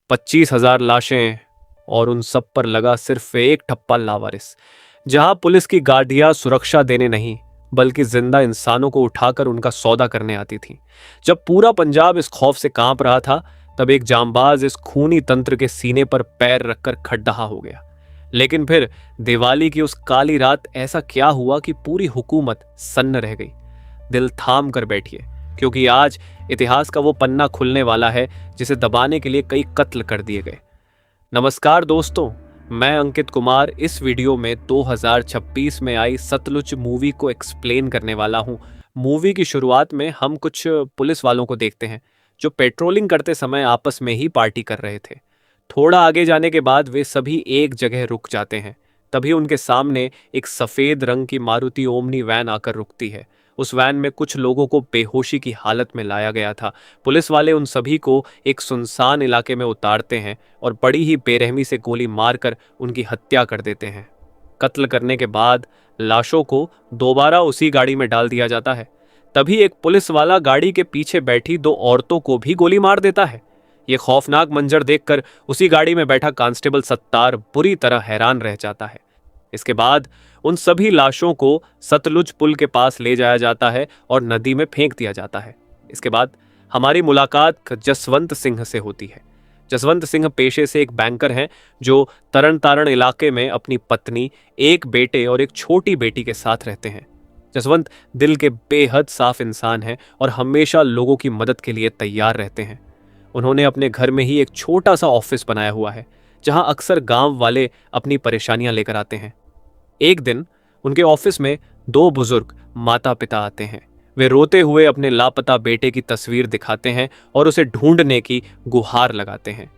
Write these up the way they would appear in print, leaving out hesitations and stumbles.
25,000 लाशें और उन सब पर लगा सिर्फ एक ठप्पा लावारिस। जहां पुलिस की गाड़ियां सुरक्षा देने नहीं बल्कि जिंदा इंसानों को उठाकर उनका सौदा करने आती थी। जब पूरा पंजाब इस खौफ से कांप रहा था, तब एक जांबाज इस खूनी तंत्र के सीने पर पैर रखकर खड़दहा हो गया। लेकिन फिर दिवाली की उस काली रात ऐसा क्या हुआ कि पूरी हुकूमत सन्न रह गई। दिल थाम कर बैठिए, क्योंकि आज इतिहास का वो पन्ना खुलने वाला है जिसे दबाने के लिए कई कत्ल कर दिए गए। नमस्कार दोस्तों, मैं अंकित कुमार इस वीडियो में 2026 में आई सतलुज मूवी को एक्सप्लेन करने वाला हूं। मूवी की शुरुआत में हम कुछ पुलिस वालों को देखते हैं जो पेट्रोलिंग करते समय आपस में ही पार्टी कर रहे थे। थोड़ा आगे जाने के बाद वे सभी एक जगह रुक जाते हैं। तभी उनके सामने एक सफेद रंग की मारुति ओमनी वैन आकर रुकती है। उस वैन में कुछ लोगों को बेहोशी की हालत में लाया गया था। पुलिस वाले उन सभी को एक सुनसान इलाके में उतारते हैं और बड़ी ही बेरहमी से गोली मारकर उनकी हत्या कर देते हैं। कत्ल करने के बाद लाशों को दोबारा उसी गाड़ी में डाल दिया जाता है। तभी एक पुलिस वाला गाड़ी के पीछे बैठी दो औरतों को भी गोली मार देता है। ये खौफनाक मंजर देखकर उसी गाड़ी में बैठा कांस्टेबल सत्तार बुरी तरह हैरान रह जाता है। इसके बाद उन सभी लाशों को सतलुज पुल के पास ले जाया जाता है और नदी में फेंक दिया जाता है। इसके बाद हमारी मुलाकात जसवंत सिंह से होती है। जसवंत सिंह पेशे से एक बैंकर हैं जो तरन तारण इलाके में अपनी पत्नी, एक बेटे और एक छोटी बेटी के साथ रहते हैं। जसवंत दिल के बेहद साफ इंसान हैं और हमेशा लोगों की मदद के लिए तैयार रहते हैं। उन्होंने अपने घर में ही एक छोटा सा ऑफिस बनाया हुआ है जहां अक्सर गांव वाले अपनी परेशानियां लेकर आते हैं। एक दिन उनके ऑफिस में दो बुजुर्ग माता पिता आते हैं। वे रोते हुए अपने लापता बेटे की तस्वीर दिखाते हैं और उसे ढूंढने की गुहार लगाते हैं।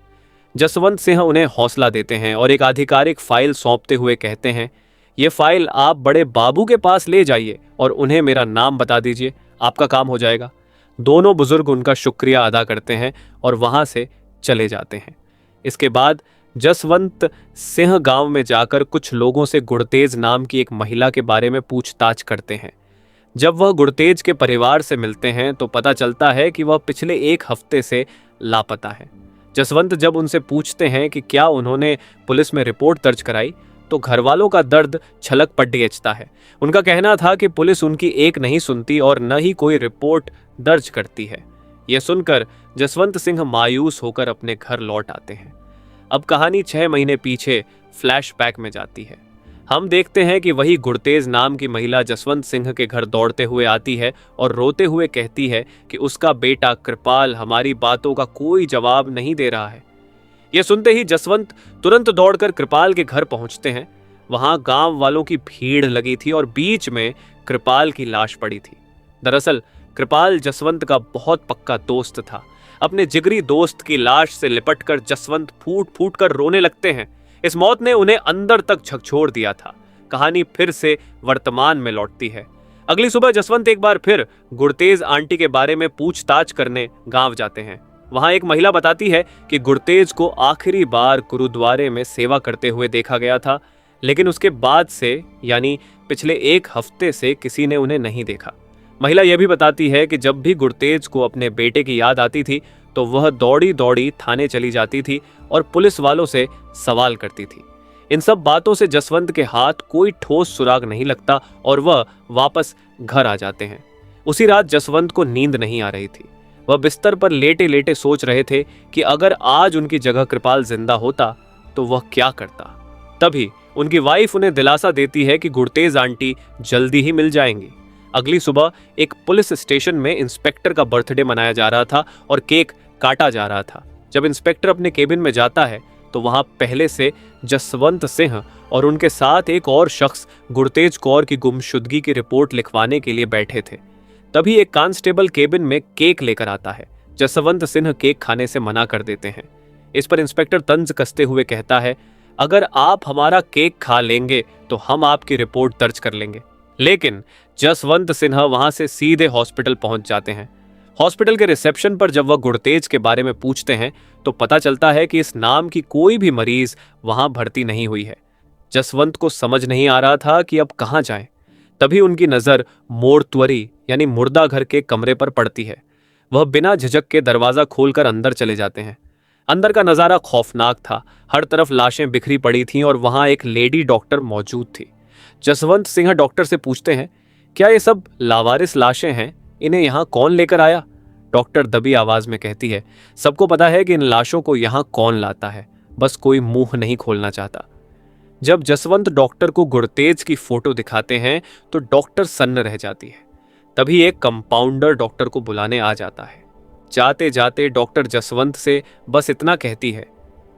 जसवंत सिंह उन्हें हौसला देते हैं और एक आधिकारिक फाइल सौंपते हुए कहते हैं, ये फाइल आप बड़े बाबू के पास ले जाइए और उन्हें मेरा नाम बता दीजिए, आपका काम हो जाएगा। दोनों बुजुर्ग उनका शुक्रिया अदा करते हैं और वहां से चले जाते हैं। इसके बाद जसवंत सिंह गांव में जाकर कुछ लोगों से गुड़तेज नाम की एक महिला के बारे में पूछताछ करते हैं। जब वह गुड़तेज के परिवार से मिलते हैं तो पता चलता है कि वह पिछले एक हफ्ते से लापता है। जसवंत जब उनसे पूछते हैं कि क्या उन्होंने पुलिस में रिपोर्ट दर्ज कराई, तो घरवालों का दर्द छलक पर डेचता है। उनका कहना था कि पुलिस उनकी एक नहीं सुनती और न ही कोई रिपोर्ट दर्ज करती है। यह सुनकर जसवंत सिंह मायूस होकर अपने घर लौट आते हैं। अब कहानी 6 महीने पीछे फ्लैशबैक में जाती है। हम देखते हैं कि वही गुड़तेज नाम की महिला जसवंत सिंह के घर दौड़ते हुए आती है और रोते हुए कहती है कि उसका बेटा कृपाल हमारी बातों का कोई जवाब नहीं दे रहा है। यह सुनते ही जसवंत तुरंत दौड़कर कृपाल के घर पहुंचते हैं। वहां गांव वालों की भीड़ लगी थी और बीच में कृपाल की लाश पड़ी थी। दरअसल कृपाल जसवंत का बहुत पक्का दोस्त था। अपने जिगरी दोस्त की लाश से लिपटकर जसवंत फूट फूट कर रोने लगते हैं। इस मौत ने उन्हें अंदर तक झकझोर दिया था। कहानी फिर से वर्तमान में लौटती है। अगली सुबह जसवंत एक बार फिर गुड़तेज आंटी के बारे में पूछताछ करने गांव जाते हैं। वहां एक महिला बताती है कि गुड़तेज को आखिरी बार गुरुद्वारे में सेवा करते हुए देखा गया था, लेकिन उसके बाद से यानी पिछले एक हफ्ते से किसी ने उन्हें नहीं देखा। महिला यह भी बताती है कि जब भी गुड़तेज को अपने बेटे की याद आती थी तो वह दौड़ी दौड़ी थाने चली जाती थी और पुलिस वालों से सवाल करती थी। इन सब बातों से जसवंत के हाथ कोई ठोस सुराग नहीं लगता और वह वापस घर आ जाते हैं। उसी रात जसवंत को नींद नहीं आ रही थी। वह बिस्तर पर लेटे लेटे सोच रहे थे कि अगर आज उनकी जगह कृपाल जिंदा होता तो वह क्या करता। तभी उनकी वाइफ उन्हें दिलासा देती है कि गुड़तेज आंटी जल्दी ही मिल जाएंगी। अगली सुबह एक पुलिस स्टेशन में इंस्पेक्टर का बर्थडे मनाया जा रहा था और केक काटा जा रहा था। जब इंस्पेक्टर अपने केबिन में जाता है तो वहां पहले से जसवंत सिंह और उनके साथ एक और शख्स गुड़तेज कौर की गुमशुदगी की रिपोर्ट लिखवाने के लिए बैठे थे। तभी एक कांस्टेबल केबिन में केक लेकर आता है। जसवंत सिंह केक खाने से मना कर देते हैं। इस पर इंस्पेक्टर तंज कसते हुए कहता है, अगर आप हमारा केक खा लेंगे तो हम आपकी रिपोर्ट दर्ज कर लेंगे। लेकिन जसवंत सिन्हा वहां से सीधे हॉस्पिटल पहुंच जाते हैं। हॉस्पिटल के रिसेप्शन पर जब वह गुड़तेज के बारे में पूछते हैं तो पता चलता है कि इस नाम की कोई भी मरीज वहां भर्ती नहीं हुई है। जसवंत को समझ नहीं आ रहा था कि अब कहां जाएं। तभी उनकी नजर मोर्तुअरी यानी मुर्दा घर के कमरे पर पड़ती है। वह बिना झिझक के दरवाजा खोलकर अंदर चले जाते हैं। अंदर का नजारा खौफनाक था। हर तरफ लाशें बिखरी पड़ी थीं और वहां एक लेडी डॉक्टर मौजूद थी। जसवंत सिंह डॉक्टर से पूछते हैं, क्या ये सब लावारिस लाशें हैं? इन्हें यहाँ कौन लेकर आया? डॉक्टर दबी आवाज में कहती है, सबको पता है कि इन लाशों को यहाँ कौन लाता है, बस कोई मुंह नहीं खोलना चाहता। जब जसवंत डॉक्टर को गुरतेज की फोटो दिखाते हैं तो डॉक्टर सन्न रह जाती है। तभी एक कंपाउंडर डॉक्टर को बुलाने आ जाता है। जाते जाते डॉक्टर जसवंत से बस इतना कहती है,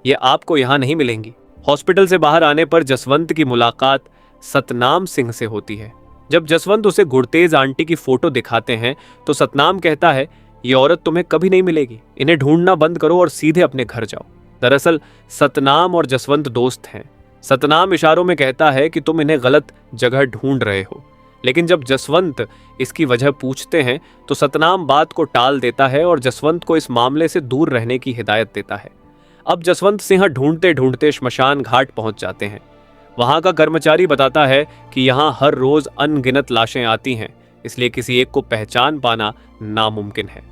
ये आपको यहां नहीं मिलेंगी। हॉस्पिटल से बाहर आने पर जसवंत की मुलाकात सतनाम सिंह से होती है। जब जसवंत उसे गुरतेज आंटी की फोटो दिखाते हैं तो सतनाम कहता है, ये औरत तुम्हें कभी नहीं मिलेगी, इन्हें ढूंढना बंद करो और सीधे अपने घर जाओ। दरअसल सतनाम और जसवंत दोस्त हैं। सतनाम इशारों में कहता है कि तुम इन्हें गलत जगह ढूंढ रहे हो, लेकिन जब जसवंत इसकी वजह पूछते हैं तो सतनाम बात को टाल देता है और जसवंत को इस मामले से दूर रहने की हिदायत देता है। अब जसवंत सिंह ढूंढते ढूंढते श्मशान घाट पहुंच जाते हैं। वहां का कर्मचारी बताता है कि यहां हर रोज अनगिनत लाशें आती हैं, इसलिए किसी एक को पहचान पाना नामुमकिन है।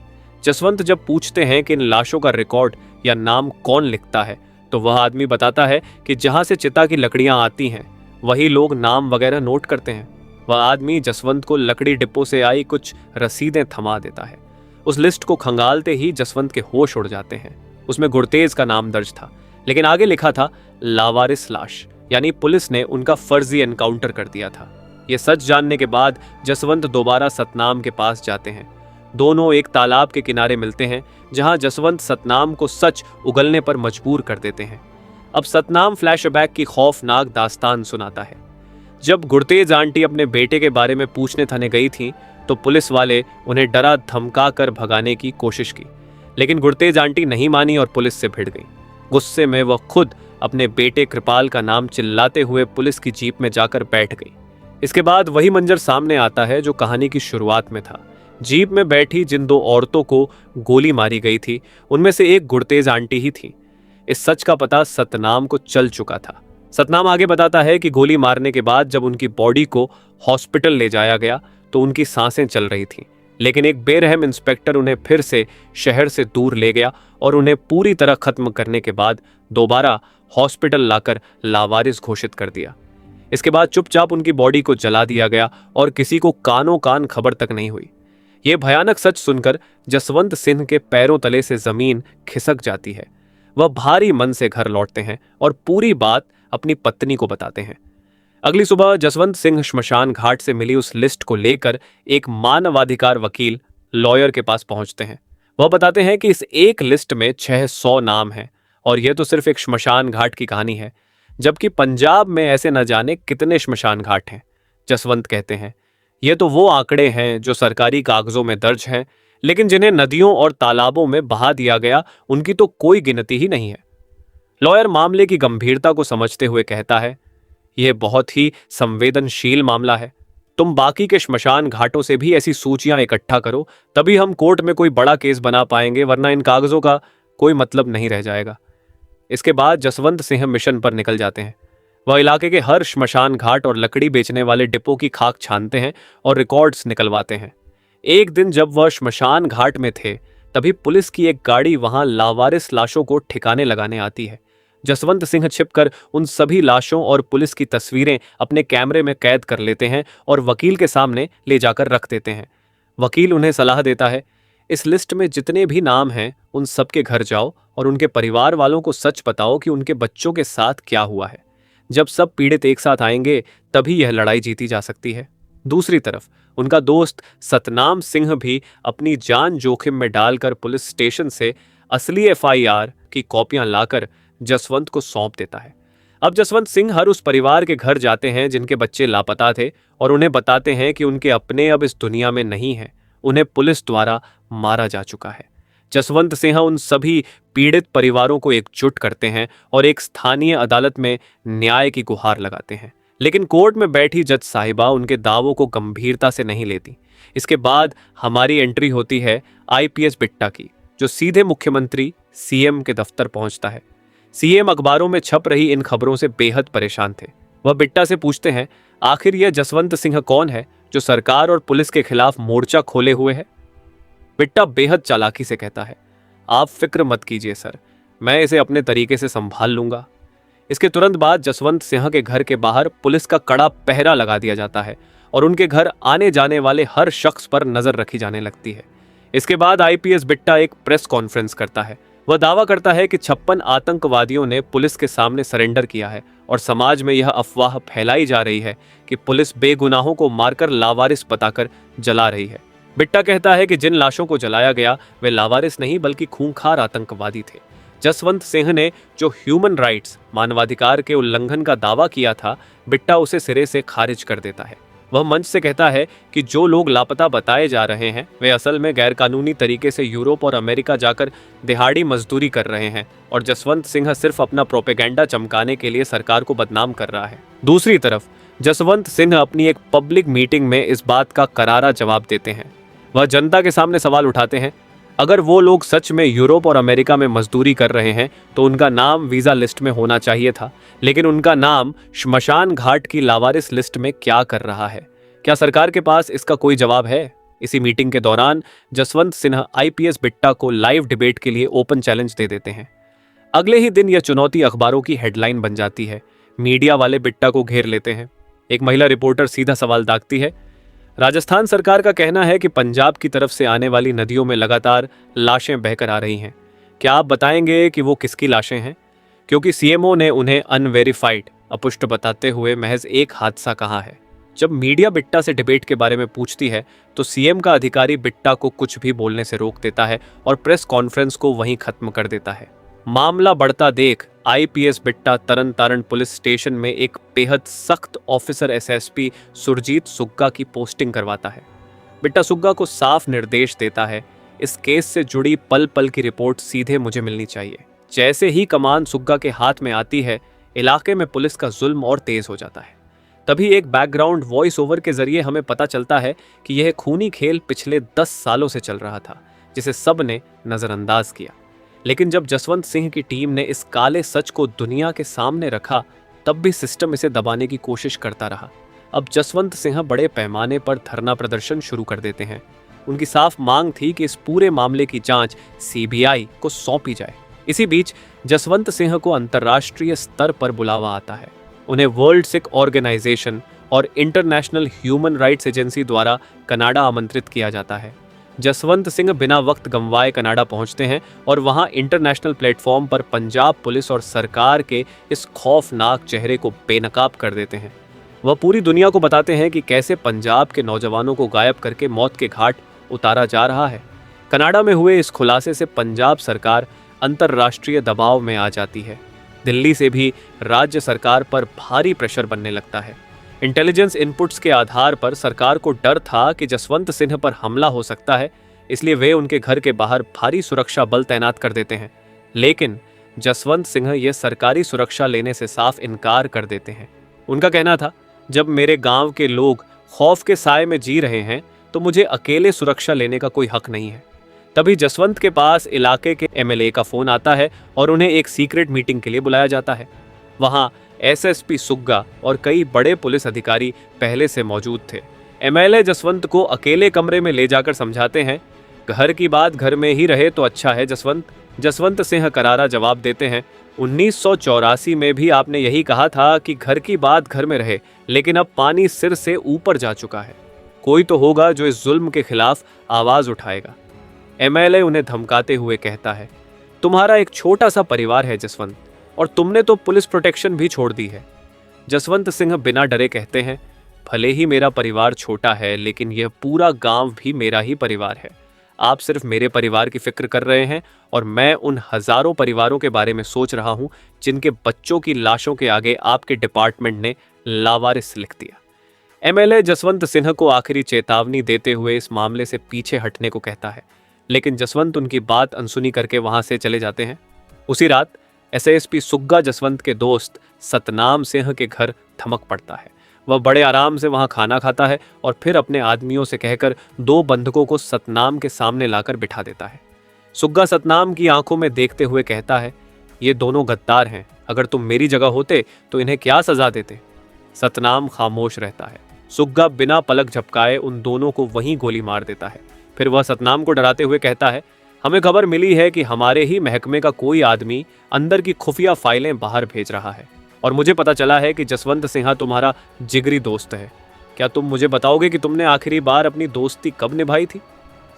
जसवंत जब पूछते हैं कि इन लाशों का रिकॉर्ड या नाम कौन लिखता है तो वह आदमी बताता है कि जहां से चिता की लकड़ियां आती हैं वही लोग नाम वगैरह नोट करते हैं। वह आदमी जसवंत को लकड़ी डिपो से आई कुछ रसीदें थमा देता है। उस लिस्ट को खंगालते ही जसवंत के होश उड़ जाते हैं। उसमें गुरतेज का नाम दर्ज था, लेकिन आगे लिखा था लावारिस लाश, यानी पुलिस ने उनका फर्जी एनकाउंटर कर दिया था। यह सच जानने के बाद जसवंत दोबारा सतनाम के पास जाते हैं। दोनों एक तालाब के किनारे मिलते हैं जहां जसवंत सतनाम को सच उगलने पर मजबूर कर देते हैं। अब सतनाम फ्लैशबैक की खौफनाक दास्तान सुनाता है। जब गुरतेज आंटी अपने बेटे के बारे में पूछने थाने गई थी तो पुलिस वाले उन्हें डरा धमका कर भगाने की कोशिश की, लेकिन गुरतेज आंटी नहीं मानी और पुलिस से भिड़ गई। गुस्से में वह खुद अपने बेटे कृपाल का नाम चिल्लाते हुए पुलिस की जीप में जाकर बैठ गई। इसके बाद वही मंजर सामने आता है जो कहानी की शुरुआत में था। जीप में बैठी जिन दो औरतों को गोली मारी गई थी उनमें से एक गुरतेज आंटी ही थी। इस सच का पता सतनाम को चल चुका था। सतनाम आगे बताता है कि गोली मारने के बाद जब उनकी बॉडी को हॉस्पिटल ले जाया गया तो उनकी सांसें चल रही थीं, लेकिन एक बेरहम इंस्पेक्टर उन्हें फिर से शहर से दूर ले गया और उन्हें पूरी तरह खत्म करने के बाद दोबारा हॉस्पिटल लाकर लावारिस घोषित कर दिया। इसके बाद चुपचाप उनकी बॉडी को जला दिया गया और किसी को कानों कान खबर तक नहीं हुई। यह भयानक सच सुनकर जसवंत सिंह के पैरों तले से जमीन खिसक जाती है। वह भारी मन से घर लौटते हैं और पूरी बात अपनी पत्नी को बताते हैं। अगली सुबह जसवंत सिंह श्मशान घाट से मिली उस लिस्ट को लेकर एक मानवाधिकार वकील लॉयर के पास पहुंचते हैं। वह बताते हैं कि इस एक लिस्ट में 600 नाम हैं और यह तो सिर्फ एक श्मशान घाट की कहानी है, जबकि पंजाब में ऐसे न जाने कितने श्मशान घाट हैं। जसवंत कहते हैं, ये तो वो आंकड़े हैं जो सरकारी कागजों में दर्ज हैं, लेकिन जिन्हें नदियों और तालाबों में बहा दिया गया उनकी तो कोई गिनती ही नहीं है। लॉयर मामले की गंभीरता को समझते हुए कहता है, यह बहुत ही संवेदनशील मामला है। तुम बाकी के श्मशान घाटों से भी ऐसी सूचियां इकट्ठा करो, तभी हम कोर्ट में कोई बड़ा केस बना पाएंगे, वरना इन कागजों का कोई मतलब नहीं रह जाएगा। इसके बाद जसवंत सिंह मिशन पर निकल जाते हैं। वह इलाके के हर श्मशान घाट और लकड़ी बेचने वाले डिपो की खाक छानते हैं और रिकॉर्ड्स निकलवाते हैं। एक दिन जब वह श्मशान घाट में थे तभी पुलिस की एक गाड़ी वहां लावारिस लाशों को ठिकाने लगाने आती है। जसवंत सिंह छिपकर उन सभी लाशों और पुलिस की तस्वीरें अपने कैमरे में कैद कर लेते हैं और वकील के सामने ले जाकर रख देते हैं। वकील उन्हें सलाह देता है, इस लिस्ट में जितने भी नाम हैं उन सबके घर जाओ और उनके परिवार वालों को सच बताओ कि उनके बच्चों के साथ क्या हुआ है। जब सब पीड़ित एक साथ आएंगे तभी यह लड़ाई जीती जा सकती है। दूसरी तरफ उनका दोस्त सतनाम सिंह भी अपनी जान जोखिम में डालकर पुलिस स्टेशन से असली FIR की कॉपियां लाकर जसवंत को सौंप देता है। अब जसवंत सिंह हर उस परिवार के घर जाते हैं जिनके बच्चे लापता थे और उन्हें बताते हैं कि उनके अपने अब इस दुनिया में नहीं हैं, उन्हें पुलिस द्वारा मारा जा चुका है। जसवंत सिंह उन सभी पीड़ित परिवारों को एकजुट करते हैं और एक स्थानीय अदालत में न्याय की गुहार लगाते हैं, लेकिन कोर्ट में बैठी जज साहिबा उनके दावों को गंभीरता से नहीं लेती। इसके बाद हमारी एंट्री होती है IPS बिट्टा की, जो सीधे मुख्यमंत्री CM के दफ्तर पहुंचता है। CM अखबारों में छप रही इन खबरों से बेहद परेशान थे। वह बिट्टा से पूछते हैं, आखिर यह जसवंत सिंह कौन है जो सरकार और पुलिस के खिलाफ मोर्चा खोले हुए है? बिट्टा बेहद चालाकी से कहता है, आप फिक्र मत कीजिए सर, मैं इसे अपने तरीके से संभाल लूंगा। इसके तुरंत बाद जसवंत सिंह के घर के बाहर पुलिस का कड़ा पहरा लगा दिया जाता है और उनके घर आने जाने वाले हर शख्स पर नजर रखी जाने लगती है। इसके बाद आईपीएस बिट्टा एक प्रेस कॉन्फ्रेंस करता है। वह दावा करता है कि 56 आतंकवादियों ने पुलिस के सामने सरेंडर किया है और समाज में यह अफवाह फैलाई जा रही है कि पुलिस बेगुनाहों को मारकर लावारिस बताकर जला रही है। बिट्टा कहता है कि जिन लाशों को जलाया गया वे लावारिस नहीं बल्कि खूंखार आतंकवादी थे। जसवंत सिंह ने जो ह्यूमन राइट्स मानवाधिकार के उल्लंघन का दावा किया था, बिट्टा उसे सिरे से खारिज कर देता है। वह मंच से कहता है कि जो लोग लापता बताए जा रहे हैं वे असल में गैरकानूनी तरीके से यूरोप और अमेरिका जाकर दिहाड़ी मजदूरी कर रहे हैं और जसवंत सिंह सिर्फ अपना प्रोपेगेंडा चमकाने के लिए सरकार को बदनाम कर रहा है। दूसरी तरफ जसवंत सिंह अपनी एक पब्लिक मीटिंग में इस बात का करारा जवाब देते हैं। वह जनता के सामने सवाल उठाते हैं, अगर वो लोग सच में यूरोप और अमेरिका में मजदूरी कर रहे हैं तो उनका नाम वीज़ा लिस्ट में होना चाहिए था, लेकिन उनका नाम श्मशान घाट की लावारिस लिस्ट में क्या कर रहा है? क्या सरकार के पास इसका कोई जवाब है? इसी मीटिंग के दौरान जसवंत सिन्हा आईपीएस बिट्टा को लाइव डिबेट के लिए ओपन चैलेंज दे देते हैं। अगले ही दिन यह चुनौती अखबारों की हेडलाइन बन जाती है। मीडिया वाले बिट्टा को घेर लेते हैं। एक महिला रिपोर्टर सीधा सवाल दागती है, राजस्थान सरकार का कहना है कि पंजाब की तरफ से आने वाली नदियों में लगातार लाशें बहकर आ रही हैं। क्या आप बताएंगे कि वो किसकी लाशें हैं? क्योंकि सीएमओ ने उन्हें अनवेरिफाइड अपुष्ट बताते हुए महज एक हादसा कहा है। जब मीडिया बिट्टा से डिबेट के बारे में पूछती है तो सीएम का अधिकारी बिट्टा को कुछ भी बोलने से रोक देता है और प्रेस कॉन्फ्रेंस को वहीं खत्म कर देता है। मामला बढ़ता देख आईपीएस बिट्टा तरन तारण पुलिस स्टेशन में एक बेहद सख्त ऑफिसर एसएसपी सुरजीत सुग्गा की पोस्टिंग करवाता है। बिट्टा सुग्गा को साफ निर्देश देता है, इस केस से जुड़ी पल पल की रिपोर्ट सीधे मुझे मिलनी चाहिए। जैसे ही कमान सुग्गा के हाथ में आती है, इलाके में पुलिस का जुल्म और तेज हो जाता है। तभी एक बैकग्राउंड वॉइस ओवर के जरिए हमें पता चलता है कि यह खूनी खेल पिछले 10 सालों से चल रहा था, जिसे सब ने नजरअंदाज किया। लेकिन जब जसवंत सिंह की टीम ने इस काले सच को दुनिया के सामने रखा, तब भी सिस्टम इसे दबाने की कोशिश करता रहा। अब जसवंत सिंह बड़े पैमाने पर धरना प्रदर्शन शुरू कर देते हैं। उनकी साफ मांग थी कि इस पूरे मामले की जांच सीबीआई को सौंपी जाए। इसी बीच जसवंत सिंह को अंतर्राष्ट्रीय स्तर पर बुलावा आता है। उन्हें वर्ल्ड सिख ऑर्गेनाइजेशन और इंटरनेशनल ह्यूमन राइट्स एजेंसी द्वारा कनाडा आमंत्रित किया जाता है। जसवंत सिंह बिना वक्त गंवाए कनाडा पहुंचते हैं और वहां इंटरनेशनल प्लेटफॉर्म पर पंजाब पुलिस और सरकार के इस खौफनाक चेहरे को बेनकाब कर देते हैं। वह पूरी दुनिया को बताते हैं कि कैसे पंजाब के नौजवानों को गायब करके मौत के घाट उतारा जा रहा है। कनाडा में हुए इस खुलासे से पंजाब सरकार अंतर्राष्ट्रीय दबाव में आ जाती है। दिल्ली से भी राज्य सरकार पर भारी प्रेशर बनने लगता है। इंटेलिजेंस इनपुट्स के आधार पर सरकार को डर था कि जसवंत सिंह पर हमला हो सकता है, इसलिए वे उनके घर के बाहर भारी सुरक्षा बल तैनात कर देते हैं। लेकिन जसवंत सिंह ये सरकारी सुरक्षा लेने से साफ इनकार कर देते हैं। उनका कहना था, जब मेरे गांव के लोग खौफ के साए में जी रहे हैं तो मुझे अकेले सुरक्षा लेने का कोई हक नहीं है। तभी जसवंत के पास इलाके के एमएलए का फोन आता है और उन्हें एक सीक्रेट मीटिंग के लिए बुलाया जाता है। वहां एसएसपी सुग्गा और कई बड़े पुलिस अधिकारी पहले से मौजूद थे। एमएलए जसवंत को अकेले कमरे में ले जाकर समझाते हैं, घर की बात घर में ही रहे तो अच्छा है जसवंत। जसवंत सिंह करारा जवाब देते हैं, 1984 में भी आपने यही कहा था कि घर की बात घर में रहे, लेकिन अब पानी सिर से ऊपर जा चुका है। कोई तो होगा जो इस जुल्म के खिलाफ आवाज उठाएगा। एमएलए उन्हें धमकाते हुए कहता है, तुम्हारा एक छोटा सा परिवार है जसवंत, और तुमने तो पुलिस प्रोटेक्शन भी छोड़ दी है। जसवंत सिंह बिना डरे कहते हैं, भले ही मेरा परिवार छोटा है, लेकिन यह पूरा गांव भी मेरा ही परिवार है। आप सिर्फ मेरे परिवार की फिक्र कर रहे हैं और मैं उन हजारों परिवारों के बारे में सोच रहा हूं जिनके बच्चों की लाशों के आगे आपके डिपार्टमेंट ने लावारिस लिख दिया। एमएलए जसवंत सिंह को आखिरी चेतावनी देते हुए इस मामले से पीछे हटने को कहता है, लेकिन जसवंत उनकी बात अनसुनी करके वहां से चले जाते हैं। उसी रात एसएसपी सुग्गा जसवंत के दोस्त सतनाम सिंह के घर धमक पड़ता है। वह बड़े आराम से वहां खाना खाता है और फिर अपने आदमियों से कहकर 2 बंधकों को सतनाम के सामने लाकर बिठा देता है। सुग्गा सतनाम की आंखों में देखते हुए कहता है, ये दोनों गद्दार हैं, अगर तुम मेरी जगह होते तो इन्हें क्या सजा देते? सतनाम खामोश रहता है। सुग्गा बिना पलक झपकाए उन दोनों को वहीं गोली मार देता है। फिर वह सतनाम को डराते हुए कहता है, हमें खबर मिली है कि हमारे ही महकमे का कोई आदमी अंदर की खुफिया फाइलें बाहर भेज रहा है और मुझे पता चला है कि जसवंत सिन्हा तुम्हारा जिगरी दोस्त है। क्या तुम मुझे बताओगे कि तुमने आखिरी बार अपनी दोस्ती कब निभाई थी?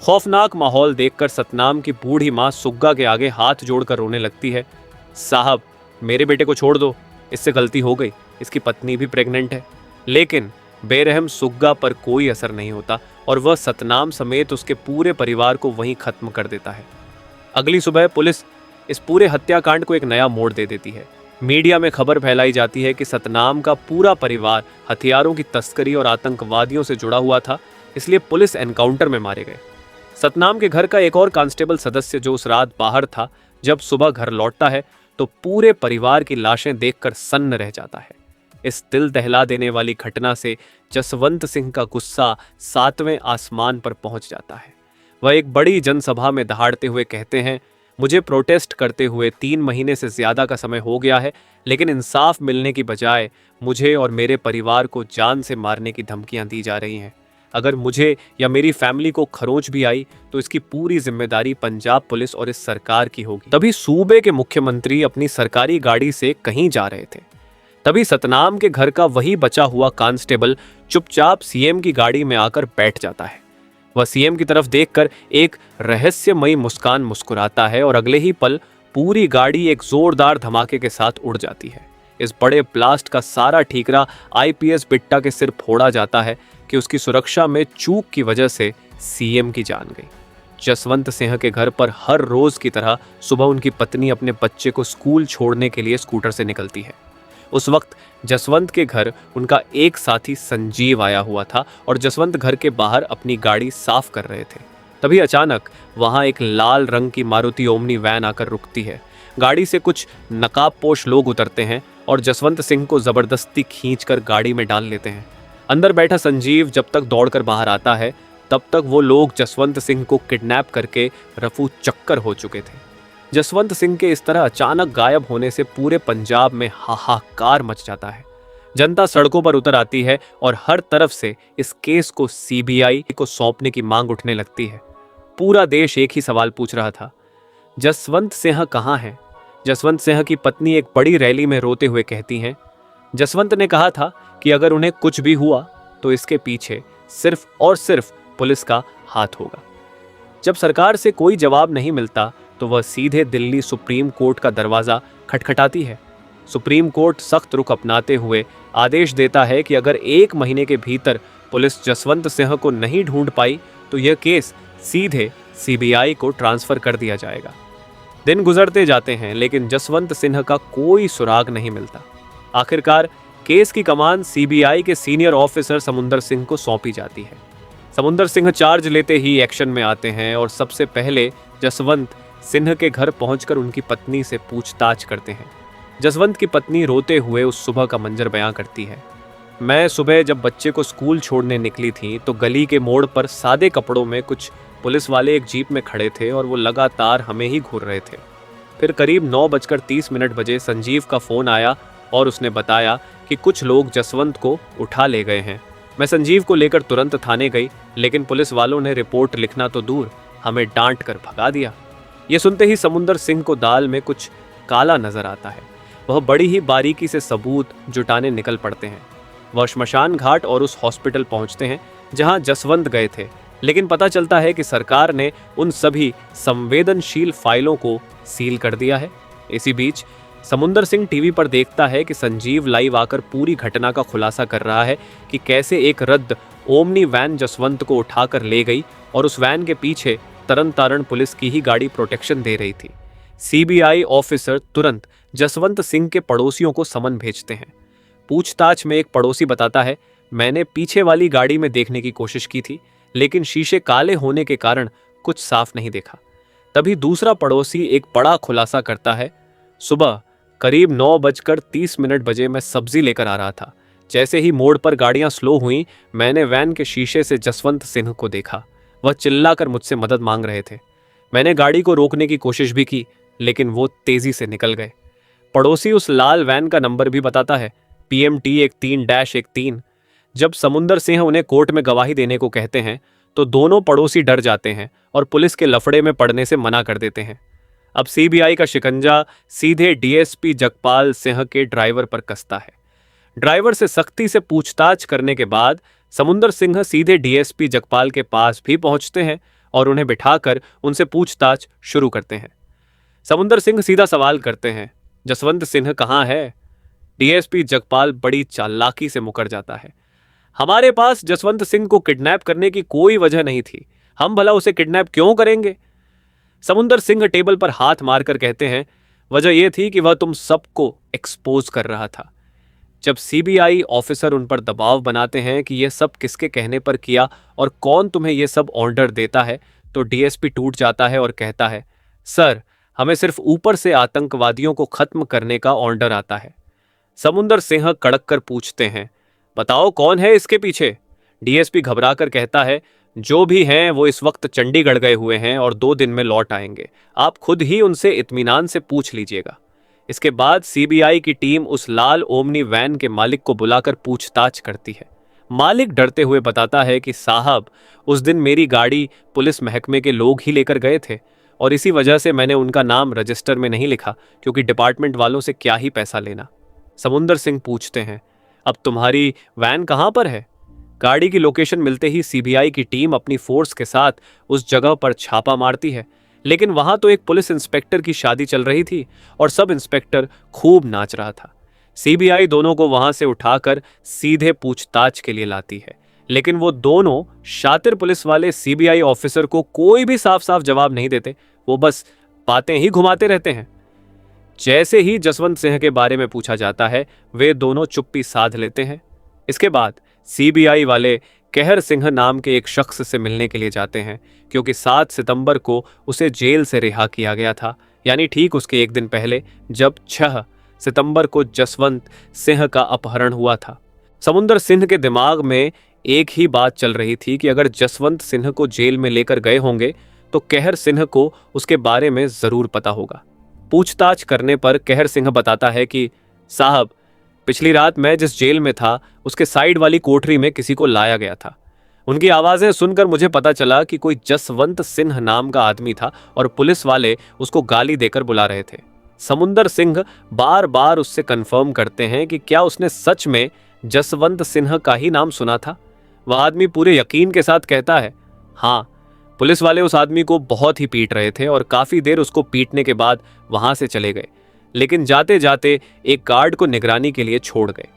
खौफनाक माहौल देखकर सतनाम की बूढ़ी माँ सुग्गा के आगे हाथ जोड़कर रोने लगती है। साहब, मेरे बेटे को छोड़ दो, इससे गलती हो गई, इसकी पत्नी भी प्रेग्नेंट है। लेकिन बेरहम सुग्गा पर कोई असर नहीं होता और वह सतनाम समेत उसके पूरे परिवार को वहीं खत्म कर देता है। अगली सुबह पुलिस इस पूरे हत्याकांड को एक नया मोड़ दे देती है। मीडिया में खबर फैलाई जाती है कि सतनाम का पूरा परिवार हथियारों की तस्करी और आतंकवादियों से जुड़ा हुआ था, इसलिए पुलिस एनकाउंटर में मारे गए। सतनाम के घर का एक और कांस्टेबल सदस्य जो उस रात बाहर था, जब सुबह घर लौटता है तो पूरे परिवार की लाशें देखकर सन्न रह जाता है। इस दिल दहला देने वाली घटना से जसवंत सिंह का गुस्सा 7वें आसमान पर पहुंच जाता है। वह एक बड़ी जनसभा में दहाड़ते हुए कहते हैं, मुझे प्रोटेस्ट करते हुए 3 महीने से ज्यादा का समय हो गया है, लेकिन इंसाफ मिलने की बजाय मुझे और मेरे परिवार को जान से मारने की धमकियां दी जा रही हैं। अगर मुझे या मेरी फैमिली को खरोंच भी आई तो इसकी पूरी जिम्मेदारी पंजाब पुलिस और इस सरकार की होगी। तभी सूबे के मुख्यमंत्री अपनी सरकारी गाड़ी से कहीं जा रहे थे। तभी सतनाम के घर का वही बचा हुआ कांस्टेबल चुपचाप सीएम की गाड़ी में आकर बैठ जाता है। वह सीएम की तरफ देखकर एक रहस्यमयी मुस्कान मुस्कुराता है और अगले ही पल पूरी गाड़ी एक जोरदार धमाके के साथ उड़ जाती है। इस बड़े ब्लास्ट का सारा ठीकरा आईपीएस बिट्टा के सिर फोड़ा जाता है कि उसकी सुरक्षा में चूक की वजह से सीएम की जान गई। जसवंत सिंह के घर पर हर रोज की तरह सुबह उनकी पत्नी अपने बच्चे को स्कूल छोड़ने के लिए स्कूटर से निकलती है। उस वक्त जसवंत के घर उनका एक साथी संजीव आया हुआ था और जसवंत घर के बाहर अपनी गाड़ी साफ कर रहे थे। तभी अचानक वहां एक लाल रंग की मारुति ओमनी वैन आकर रुकती है। गाड़ी से कुछ नकाबपोश लोग उतरते हैं और जसवंत सिंह को जबरदस्ती खींचकर गाड़ी में डाल लेते हैं। अंदर बैठा संजीव जब तक दौड़कर बाहर आता है, तब तक वो लोग जसवंत सिंह को किडनैप करके रफू चक्कर हो चुके थे। जसवंत सिंह के इस तरह अचानक गायब होने से पूरे पंजाब में हाहाकार मच जाता है। जनता सड़कों पर उतर आती है और हर तरफ से इस केस को सीबीआई को सौंपने की मांग उठने लगती है। पूरा देश एक ही सवाल पूछ रहा था, जसवंत सिंह कहाँ है? जसवंत सिंह की पत्नी एक बड़ी रैली में रोते हुए कहती हैं, जसवंत ने कहा था कि अगर उन्हें कुछ भी हुआ तो इसके पीछे सिर्फ और सिर्फ पुलिस का हाथ होगा। जब सरकार से कोई जवाब नहीं मिलता तो वह सीधे दिल्ली सुप्रीम कोर्ट का दरवाजा खटखटाती है। सुप्रीम कोर्ट सख्त रुख अपनाते हुए आदेश देता है कि अगर 1 महीने के भीतर पुलिस जसवंत सिंह को नहीं ढूंढ पाई तो यह केस सीधे सीबीआई को ट्रांसफर कर दिया जाएगा। दिन गुजरते जाते हैं लेकिन जसवंत सिंह का कोई सुराग नहीं मिलता। आखिरकार केस की कमान सीबीआई के सीनियर ऑफिसर समुंदर सिंह को सौंपी जाती है। समुंदर सिंह चार्ज लेते ही एक्शन में आते हैं और सबसे पहले जसवंत सिंह के घर पहुंचकर उनकी पत्नी से पूछताछ करते हैं। जसवंत की पत्नी रोते हुए उस सुबह का मंजर बयां करती है। मैं सुबह जब बच्चे को स्कूल छोड़ने निकली थी तो गली के मोड़ पर सादे कपड़ों में कुछ पुलिस वाले एक जीप में खड़े थे और वो लगातार हमें ही घूर रहे थे। फिर करीब 9:30 बजे संजीव का फ़ोन आया और उसने बताया कि कुछ लोग जसवंत को उठा ले गए हैं। मैं संजीव को लेकर तुरंत थाने गई, लेकिन पुलिस वालों ने रिपोर्ट लिखना तो दूर, हमें डांट कर भगा दिया। ये सुनते ही समुंदर सिंह को दाल में कुछ काला नजर आता है। वह बड़ी ही बारीकी से सबूत जुटाने निकल पड़ते हैं। वह श्मशान घाट और उस हॉस्पिटल पहुंचते हैं जहां जसवंत गए थे, लेकिन पता चलता है कि सरकार ने उन सभी संवेदनशील फाइलों को सील कर दिया है। इसी बीच समुंदर सिंह टीवी पर देखता है कि संजीव लाइव आकर पूरी घटना का खुलासा कर रहा है कि कैसे एक रद्द ओमनी वैन जसवंत को उठाकर ले गई और उस वैन के पीछे तरन तारण पुलिस की ही गाड़ी प्रोटेक्शन दे रही थी। सीबीआई ऑफिसर तुरंत जसवंत सिंह के पड़ोसियों को समन भेजते हैं। पूछताछ में एक पड़ोसी बताता है, मैंने पीछे वाली गाड़ी में देखने की कोशिश की थी, लेकिन शीशे काले होने के कारण कुछ साफ नहीं देखा। तभी दूसरा पड़ोसी एक बड़ा खुलासा करता है, सुबह करीब 9:30 बजे मैं सब्जी लेकर आ रहा था। जैसे ही मोड़ पर गाड़ियां स्लो हुई, मैंने वैन के शीशे से जसवंत सिंह को देखा। वह चिल्लाकर मुझसे मदद मांग रहे थे। मैंने गाड़ी को रोकने की कोशिश भी की, लेकिन वो तेजी से निकल गए। पड़ोसी उस लाल वैन का नंबर भी बताता है, PMT 13-13। जब समुंदर सिंह उन्हें कोर्ट में गवाही देने को कहते हैं तो दोनों पड़ोसी डर जाते हैं और पुलिस के लफड़े में पड़ने से मना कर देते हैं। अब सीबीआई का शिकंजा सीधे डीएसपी जगपाल सिंह के ड्राइवर पर कसता है। ड्राइवर से सख्ती से पूछताछ करने के बाद समुंदर सिंह सीधे डीएसपी जगपाल के पास भी पहुंचते हैं और उन्हें बिठाकर उनसे पूछताछ शुरू करते हैं। समुंदर सिंह सीधा सवाल करते हैं, जसवंत सिंह कहाँ है? डीएसपी जगपाल बड़ी चालाकी से मुकर जाता है, हमारे पास जसवंत सिंह को किडनैप करने की कोई वजह नहीं थी, हम भला उसे किडनैप क्यों करेंगे? समुंदर सिंह टेबल पर हाथ मारकर कहते हैं, वजह यह थी कि वह तुम सबको एक्सपोज कर रहा था। जब सीबीआई ऑफिसर उन पर दबाव बनाते हैं कि यह सब किसके कहने पर किया और कौन तुम्हें यह सब ऑर्डर देता है, तो डीएसपी टूट जाता है और कहता है, सर, हमें सिर्फ ऊपर से आतंकवादियों को खत्म करने का ऑर्डर आता है। समुंदर सिंह कड़क कर पूछते हैं, बताओ कौन है इसके पीछे? डीएसपी घबराकर कहता है, जो भी हैं वो इस वक्त चंडीगढ़ गए हुए हैं और 2 दिन में लौट आएंगे, आप खुद ही उनसे इत्मीनान से पूछ लीजिएगा। इसके बाद सीबीआई की टीम उस लाल ओमनी वैन के मालिक को बुलाकर पूछताछ करती है। मालिक डरते हुए बताता है कि साहब, उस दिन मेरी गाड़ी पुलिस महकमे के लोग ही लेकर गए थे और इसी वजह से मैंने उनका नाम रजिस्टर में नहीं लिखा, क्योंकि डिपार्टमेंट वालों से क्या ही पैसा लेना। समुंदर सिंह पूछते हैं, अब तुम्हारी वैन कहाँ पर है? गाड़ी की लोकेशन मिलते ही सीबीआई की टीम अपनी फोर्स के साथ उस जगह पर छापा मारती है, लेकिन वहां तो एक पुलिस इंस्पेक्टर की शादी चल रही थी और सब इंस्पेक्टर खूब नाच रहा था। सीबीआई दोनों को वहां से उठाकर सीधे पूछताछ के लिए लाती है, लेकिन वो दोनों शातिर पुलिस वाले सीबीआई ऑफिसर को कोई भी साफ साफ जवाब नहीं देते, वो बस बातें ही घुमाते रहते हैं। जैसे ही जसवंत सिंह के बारे में पूछा जाता है, वे दोनों चुप्पी साध लेते हैं। इसके बाद सीबीआई वाले कहर सिंह नाम के एक शख्स से मिलने के लिए जाते हैं, क्योंकि 7 सितंबर को उसे जेल से रिहा किया गया था, यानी ठीक उसके एक दिन पहले, जब 6 सितंबर को जसवंत सिंह का अपहरण हुआ था। समुंदर सिंह के दिमाग में एक ही बात चल रही थी कि अगर जसवंत सिंह को जेल में लेकर गए होंगे तो कहर सिंह को उसके बारे में जरूर पता होगा। पूछताछ करने पर कहर सिंह बताता है कि साहब, पिछली रात मैं जिस जेल में था उसके साइड वाली कोठरी में किसी को लाया गया था। उनकी आवाज़ें सुनकर मुझे पता चला कि कोई जसवंत सिंह नाम का आदमी था और पुलिस वाले उसको गाली देकर बुला रहे थे। समुंदर सिंह बार बार उससे कंफर्म करते हैं कि क्या उसने सच में जसवंत सिंह का ही नाम सुना था। वह आदमी पूरे यकीन के साथ कहता है, हाँ, पुलिस वाले उस आदमी को बहुत ही पीट रहे थे और काफ़ी देर उसको पीटने के बाद वहाँ से चले गए, लेकिन जाते जाते एक गार्ड को निगरानी के लिए छोड़ गए।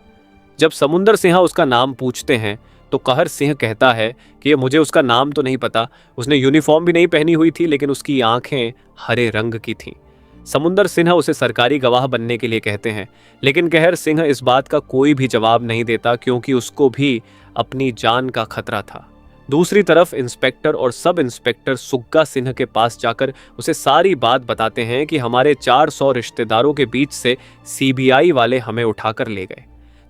जब समुंदर सिंह उसका नाम पूछते हैं तो कहर सिंह कहता है कि मुझे उसका नाम तो नहीं पता, उसने यूनिफॉर्म भी नहीं पहनी हुई थी, लेकिन उसकी आंखें हरे रंग की थीं। समुंदर सिंह उसे सरकारी गवाह बनने के लिए कहते हैं, लेकिन कहर सिंह इस बात का कोई भी जवाब नहीं देता, क्योंकि उसको भी अपनी जान का खतरा था। दूसरी तरफ इंस्पेक्टर और सब इंस्पेक्टर सुग्गा सिंह के पास जाकर उसे सारी बात बताते हैं कि हमारे 400 रिश्तेदारों के बीच से सीबीआई वाले हमें उठाकर ले गए।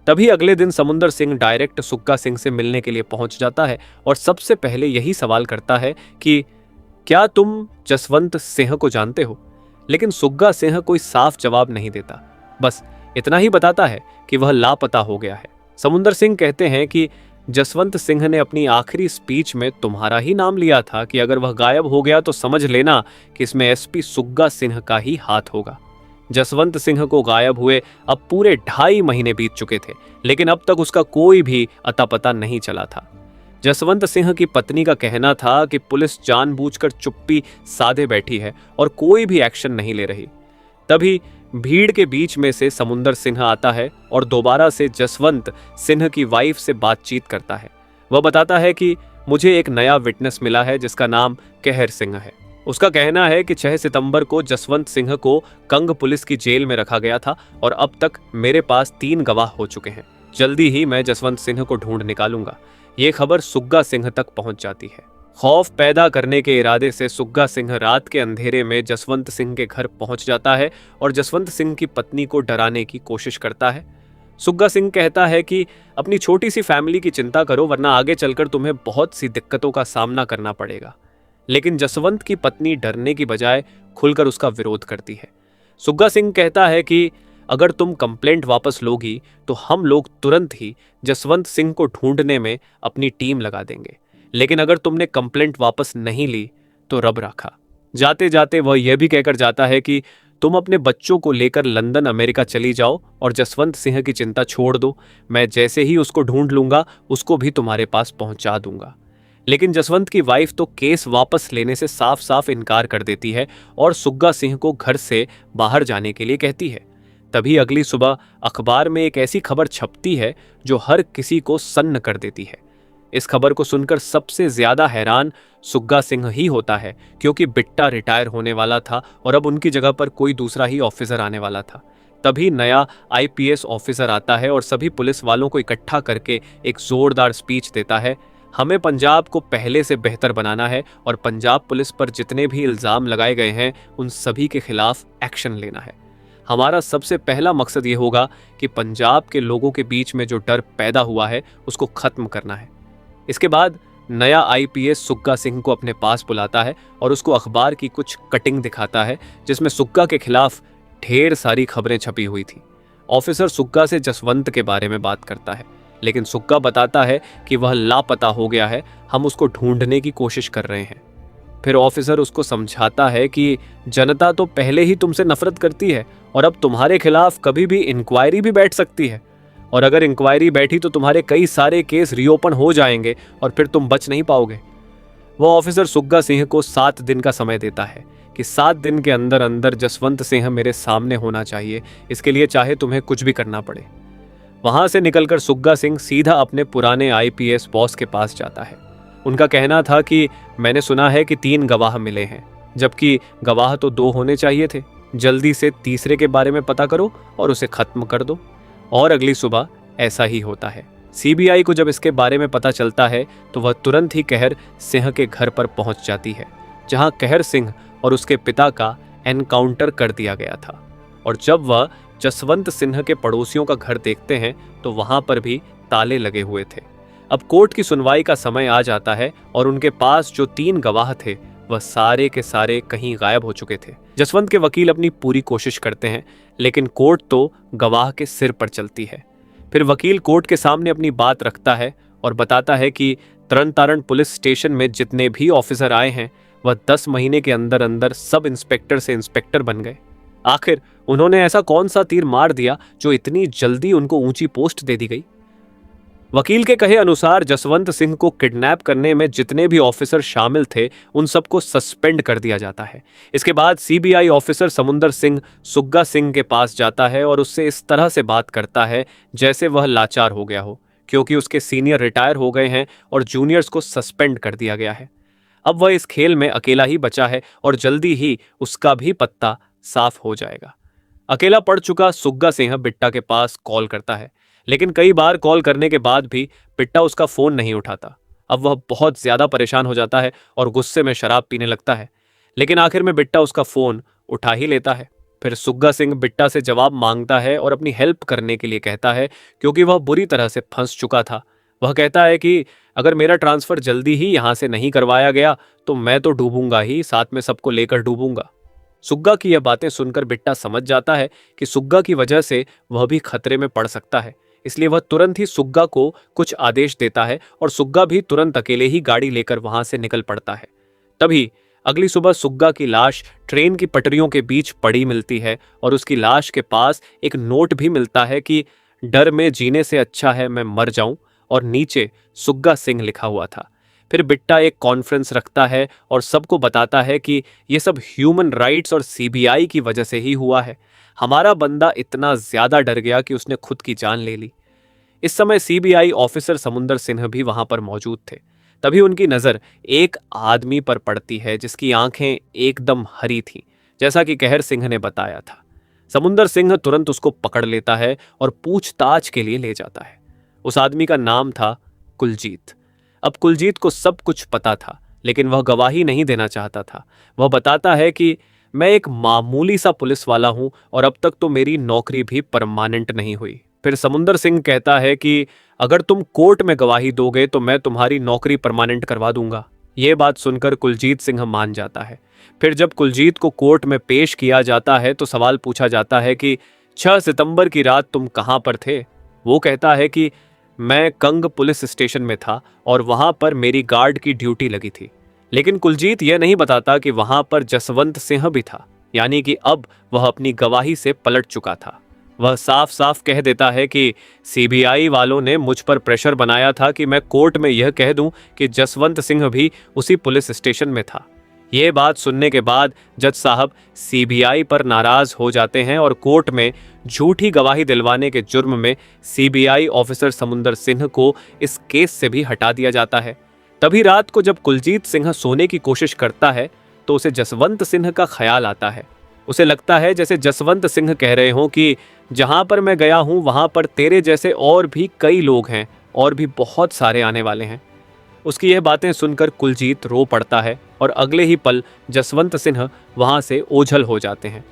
तभी अगले दिन समुंदर सिंह डायरेक्ट सुग्गा सिंह से मिलने के लिए पहुंच जाता है और सबसे पहले यही सवाल करता है कि क्या तुम जसवंत सिंह को जानते हो? लेकिन सुग्गा सिंह कोई साफ जवाब नहीं देता, बस इतना ही बताता है कि वह लापता हो गया है। समुंदर सिंह कहते हैं कि जसवंत सिंह ने अपनी आखिरी स्पीच में तुम्हारा ही नाम लिया था कि अगर वह गायब हो गया तो समझ लेना कि इसमें एसपी सुग्गा सिंह का ही हाथ होगा। जसवंत सिंह को गायब हुए अब पूरे 2.5 महीने बीत चुके थे, लेकिन अब तक उसका कोई भी अता पता नहीं चला था। जसवंत सिंह की पत्नी का कहना था कि पुलिस जानबूझकर चुप्पी साधे बैठी है और कोई भी एक्शन नहीं ले रही। तभी भीड़ के बीच में से समुंदर सिंह आता है और दोबारा से जसवंत सिंह की वाइफ से बातचीत करता है। वह बताता है कि मुझे एक नया विटनेस मिला है जिसका नाम कहर सिंह है। उसका कहना है कि 6 सितंबर को जसवंत सिंह को कंग पुलिस की जेल में रखा गया था और अब तक मेरे पास 3 गवाह हो चुके हैं। जल्दी ही मैं जसवंत सिंह को ढूंढ निकालूंगा। ये खबर सुग्गा सिंह तक पहुंच जाती है। खौफ पैदा करने के इरादे से सुग्गा सिंह रात के अंधेरे में जसवंत सिंह के घर पहुंच जाता है और जसवंत सिंह की पत्नी को डराने की कोशिश करता है। सुग्गा सिंह कहता है कि अपनी छोटी सी फैमिली की चिंता करो, वरना आगे चलकर तुम्हें बहुत सी दिक्कतों का सामना करना पड़ेगा। लेकिन जसवंत की पत्नी डरने की बजाय खुलकर उसका विरोध करती है। सुग्गा सिंह कहता है कि अगर तुम कंप्लेंट वापस लोगी तो हम लोग तुरंत ही जसवंत सिंह को ढूंढने में अपनी टीम लगा देंगे, लेकिन अगर तुमने कंप्लेंट वापस नहीं ली तो रब रखा। जाते जाते वह यह भी कहकर जाता है कि तुम अपने बच्चों को लेकर लंदन अमेरिका चली जाओ और जसवंत सिंह की चिंता छोड़ दो। मैं जैसे ही उसको ढूंढ लूंगा उसको भी तुम्हारे पास पहुंचा दूंगा। लेकिन जसवंत की वाइफ तो केस वापस लेने से साफ साफ इनकार कर देती है और सुग्गा सिंह को घर से बाहर जाने के लिए कहती है। तभी अगली सुबह अखबार में एक ऐसी खबर छपती है जो हर किसी को सन्न कर देती है। इस खबर को सुनकर सबसे ज्यादा हैरान सुग्गा सिंह ही होता है, क्योंकि बिट्टा रिटायर होने वाला था और अब उनकी जगह पर कोई दूसरा ही ऑफिसर आने वाला था। तभी नया आईपीएस ऑफिसर आता है और सभी पुलिस वालों को इकट्ठा करके एक जोरदार स्पीच देता है। हमें पंजाब को पहले से बेहतर बनाना है और पंजाब पुलिस पर जितने भी इल्जाम लगाए गए हैं उन सभी के खिलाफ एक्शन लेना है। हमारा सबसे पहला मकसद ये होगा कि पंजाब के लोगों के बीच में जो डर पैदा हुआ है उसको खत्म करना है। इसके बाद नया आईपीएस सुग्गा सिंह को अपने पास बुलाता है और उसको अखबार की कुछ कटिंग दिखाता है जिसमें सुग्गा के खिलाफ ढेर सारी खबरें छपी हुई थी। ऑफिसर सुग्गा से जसवंत के बारे में बात करता है, लेकिन सुग्गा बताता है कि वह लापता हो गया है, हम उसको ढूंढने की कोशिश कर रहे हैं। फिर ऑफिसर उसको समझाता है कि जनता तो पहले ही तुमसे नफरत करती है और अब तुम्हारे खिलाफ कभी भी इंक्वायरी भी बैठ सकती है, और अगर इंक्वायरी बैठी तो तुम्हारे कई सारे केस रीओपन हो जाएंगे और फिर तुम बच नहीं पाओगे। वह ऑफिसर सुग्गा सिंह को 7 दिन का समय देता है कि 7 दिन के अंदर अंदर जसवंत सिंह मेरे सामने होना चाहिए, इसके लिए चाहे तुम्हें कुछ भी करना पड़े। वहां से निकलकर सुग्गा सिंह सीधा अपने पुराने आईपीएस बॉस के पास जाता है। उनका कहना था कि मैंने सुना है कि 3 गवाह मिले हैं, जबकि गवाह तो 2 होने चाहिए थे। जल्दी से तीसरे के बारे में पता करो और उसे खत्म कर दो। और अगली सुबह ऐसा ही होता है। सीबीआई को जब इसके बारे में पता चलता है तो वह तुरंत ही कहर सिंह के घर पर पहुंच जाती है, जहां कहर सिंह और उसके पिता का एनकाउंटर कर दिया गया था। और जब वह जसवंत सिंह के पड़ोसियों का घर देखते हैं तो वहां पर भी ताले लगे हुए थे। अब कोर्ट की सुनवाई का समय आ जाता है और उनके पास जो 3 गवाह थे वह सारे के सारे कहीं गायब हो चुके थे। जसवंत के वकील अपनी पूरी कोशिश करते हैं, लेकिन कोर्ट तो गवाह के सिर पर चलती है। फिर वकील कोर्ट के सामने अपनी बात रखता है और बताता है कि तरनतारण पुलिस स्टेशन में जितने भी ऑफिसर आए हैं वह 10 महीने के अंदर अंदर सब इंस्पेक्टर से इंस्पेक्टर बन गए। आखिर उन्होंने ऐसा कौन सा तीर मार दिया जो इतनी जल्दी उनको ऊंची पोस्ट दे दी गई। वकील के कहे अनुसार जसवंत सिंह को किडनैप करने में जितने भी ऑफिसर शामिल थे उन सबको सस्पेंड कर दिया जाता है। इसके बाद सीबीआई ऑफिसर समुंदर सिंह सुग्गा सिंह के पास जाता है और उससे इस तरह से बात करता है जैसे वह लाचार हो गया हो, क्योंकि उसके सीनियर रिटायर हो गए हैं और जूनियर्स को सस्पेंड कर दिया गया है। अब वह इस खेल में अकेला ही बचा है और जल्दी ही उसका भी पत्ता साफ हो जाएगा। अकेला पड़ चुका सुग्गा सिंह बिट्टा के पास कॉल करता है, लेकिन कई बार कॉल करने के बाद भी बिट्टा उसका फोन नहीं उठाता। अब वह बहुत ज्यादा परेशान हो जाता है और गुस्से में शराब पीने लगता है, लेकिन आखिर में बिट्टा उसका फोन उठा ही लेता है। फिर सुग्गा सिंह बिट्टा से जवाब मांगता है और अपनी हेल्प करने के लिए कहता है, क्योंकि वह बुरी तरह से फंस चुका था। वह कहता है कि अगर मेरा ट्रांसफर जल्दी ही यहां से नहीं करवाया गया तो मैं तो डूबूंगा ही, साथ में सबको लेकर डूबूंगा। सुग्गा की यह बातें सुनकर बिट्टा समझ जाता है कि सुग्गा की वजह से वह भी खतरे में पड़ सकता है, इसलिए वह तुरंत ही सुग्गा को कुछ आदेश देता है और सुग्गा भी तुरंत अकेले ही गाड़ी लेकर वहां से निकल पड़ता है। तभी अगली सुबह सुग्गा की लाश ट्रेन की पटरियों के बीच पड़ी मिलती है और उसकी लाश के पास एक नोट भी मिलता है कि डर में जीने से अच्छा है मैं मर जाऊं, और नीचे सुग्गा सिंह लिखा हुआ था। फिर बिट्टा एक कॉन्फ्रेंस रखता है और सबको बताता है कि यह सब ह्यूमन राइट्स और सीबीआई की वजह से ही हुआ है। हमारा बंदा इतना ज्यादा डर गया कि उसने खुद की जान ले ली। इस समय सीबीआई ऑफिसर समुंदर सिंह भी वहां पर मौजूद थे। तभी उनकी नजर एक आदमी पर पड़ती है जिसकी आंखें एकदम हरी थीं, जैसा कि कहर सिंह ने बताया था। समुंदर सिंह तुरंत उसको पकड़ लेता है और पूछताछ के लिए ले जाता है। उस आदमी का नाम था कुलजीत। अब कुलजीत को सब कुछ पता था, लेकिन वह गवाही नहीं देना चाहता था। वह बताता है कि मैं एक मामूली सा पुलिस वाला हूं और अब तक तो मेरी नौकरी भी परमानेंट नहीं हुई। फिर समुंदर सिंह कहता है कि अगर तुम कोर्ट में गवाही दोगे तो मैं तुम्हारी नौकरी परमानेंट करवा दूंगा। ये बात सुनकर कुलजीत सिंह मान जाता है। फिर जब कुलजीत को कोर्ट में पेश किया जाता है तो सवाल पूछा जाता है कि 6 सितंबर की रात तुम कहां पर थे। वो कहता है कि मैं कंग पुलिस स्टेशन में था और वहां पर मेरी गार्ड की ड्यूटी लगी थी। लेकिन कुलजीत यह नहीं बताता कि वहां पर जसवंत सिंह भी था, यानी कि अब वह अपनी गवाही से पलट चुका था। वह साफ साफ कह देता है कि सीबीआई वालों ने मुझ पर प्रेशर बनाया था कि मैं कोर्ट में यह कह दूं कि जसवंत सिंह भी उसी पुलिस स्टेशन में था। ये बात सुनने के बाद जज साहब सीबीआई पर नाराज हो जाते हैं और कोर्ट में झूठी गवाही दिलवाने के जुर्म में सीबीआई ऑफिसर समुंदर सिंह को इस केस से भी हटा दिया जाता है। तभी रात को जब कुलजीत सिंह सोने की कोशिश करता है तो उसे जसवंत सिंह का ख्याल आता है। उसे लगता है जैसे जसवंत सिंह कह रहे हों कि जहां पर मैं गया हूं वहां पर तेरे जैसे और भी कई लोग हैं और भी बहुत सारे आने वाले हैं। उसकी यह बातें सुनकर कुलजीत रो पड़ता है और अगले ही पल जसवंत सिंह वहां से ओझल हो जाते हैं।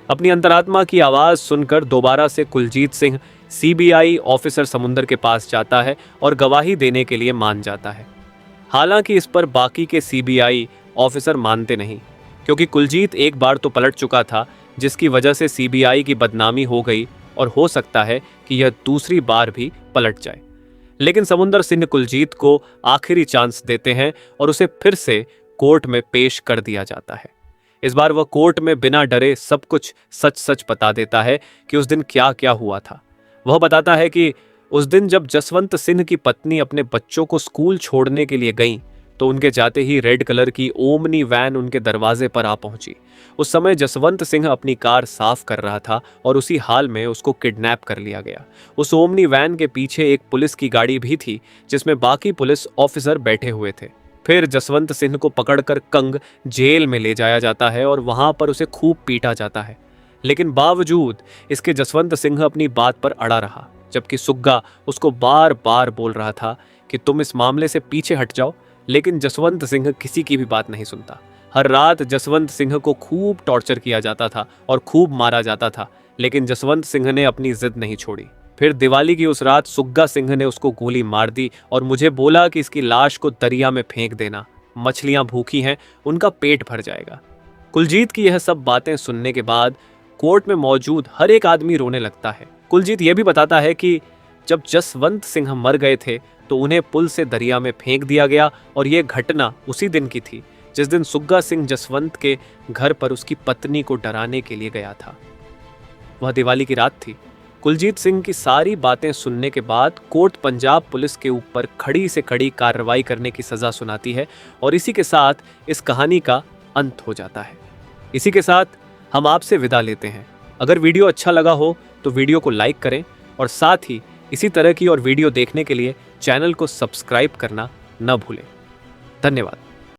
अपनी अंतरात्मा की आवाज सुनकर दोबारा से कुलजीत सिंह सीबीआई ऑफिसर समुंदर के पास जाता है और गवाही देने के लिए मान जाता है। हालांकि इस पर बाकी के सीबीआई ऑफिसर मानते नहीं, क्योंकि कुलजीत एक बार तो पलट चुका था, जिसकी वजह से सीबीआई की बदनामी हो गई और हो सकता है कि यह दूसरी बार भी पलट जाए। लेकिन समुंदर सिंह कुलजीत को आखिरी चांस देते हैं और उसे फिर से कोर्ट में पेश कर दिया जाता है। इस बार वह कोर्ट में बिना डरे सब कुछ सच सच बता देता है कि उस दिन क्या क्या हुआ था। वह बताता है कि उस दिन जब जसवंत सिंह की पत्नी अपने बच्चों को स्कूल छोड़ने के लिए गई तो उनके जाते ही रेड कलर की ओमनी वैन उनके दरवाजे पर आ पहुंची। उस समय जसवंत सिंह अपनी कार साफ कर रहा था और उसी हाल में उसको किडनैप कर लिया गया। उस ओमनी वैन के पीछे एक पुलिस की गाड़ी भी थी जिसमें बाकी पुलिस ऑफिसर बैठे हुए थे। फिर जसवंत सिंह को पकड़कर कंग जेल में ले जाया जाता है और वहां पर उसे खूब पीटा जाता है। लेकिन बावजूद इसके जसवंत सिंह अपनी बात पर अड़ा रहा, जबकि सुग्गा उसको बार बार बोल रहा था कि तुम इस मामले से पीछे हट जाओ। लेकिन जसवंत सिंह किसी की भी बात नहीं सुनता। हर रात जसवंत सिंह को खूब टॉर्चर किया जाता था और खूब मारा जाता था, लेकिन जसवंत सिंह ने अपनी जिद नहीं छोड़ी। फिर दिवाली की उस रात सुग्गा सिंह ने उसको गोली मार दी और मुझे बोला कि इसकी लाश को दरिया में फेंक देना, मछलियां भूखी हैं, उनका पेट भर जाएगा। कुलजीत की यह सब बातें सुनने के बाद कोर्ट में मौजूद हर एक आदमी रोने लगता है। कुलजीत यह भी बताता है कि जब जसवंत सिंह मर गए थे तो उन्हें पुल से दरिया में फेंक दिया गया और यह घटना उसी दिन की थी जिस दिन सुग्गा सिंह जसवंत के घर पर उसकी पत्नी को डराने के लिए गया था। वह दिवाली की रात थी। कुलजीत सिंह की सारी बातें सुनने के बाद कोर्ट पंजाब पुलिस के ऊपर खड़ी से खड़ी कार्रवाई करने की सजा सुनाती है और इसी के साथ इस कहानी का अंत हो जाता है। इसी के साथ हम आपसे विदा लेते हैं। अगर वीडियो अच्छा लगा हो तो वीडियो को लाइक करें और साथ ही इसी तरह की और वीडियो देखने के लिए चैनल को सब्सक्राइब करना न भूलें। धन्यवाद।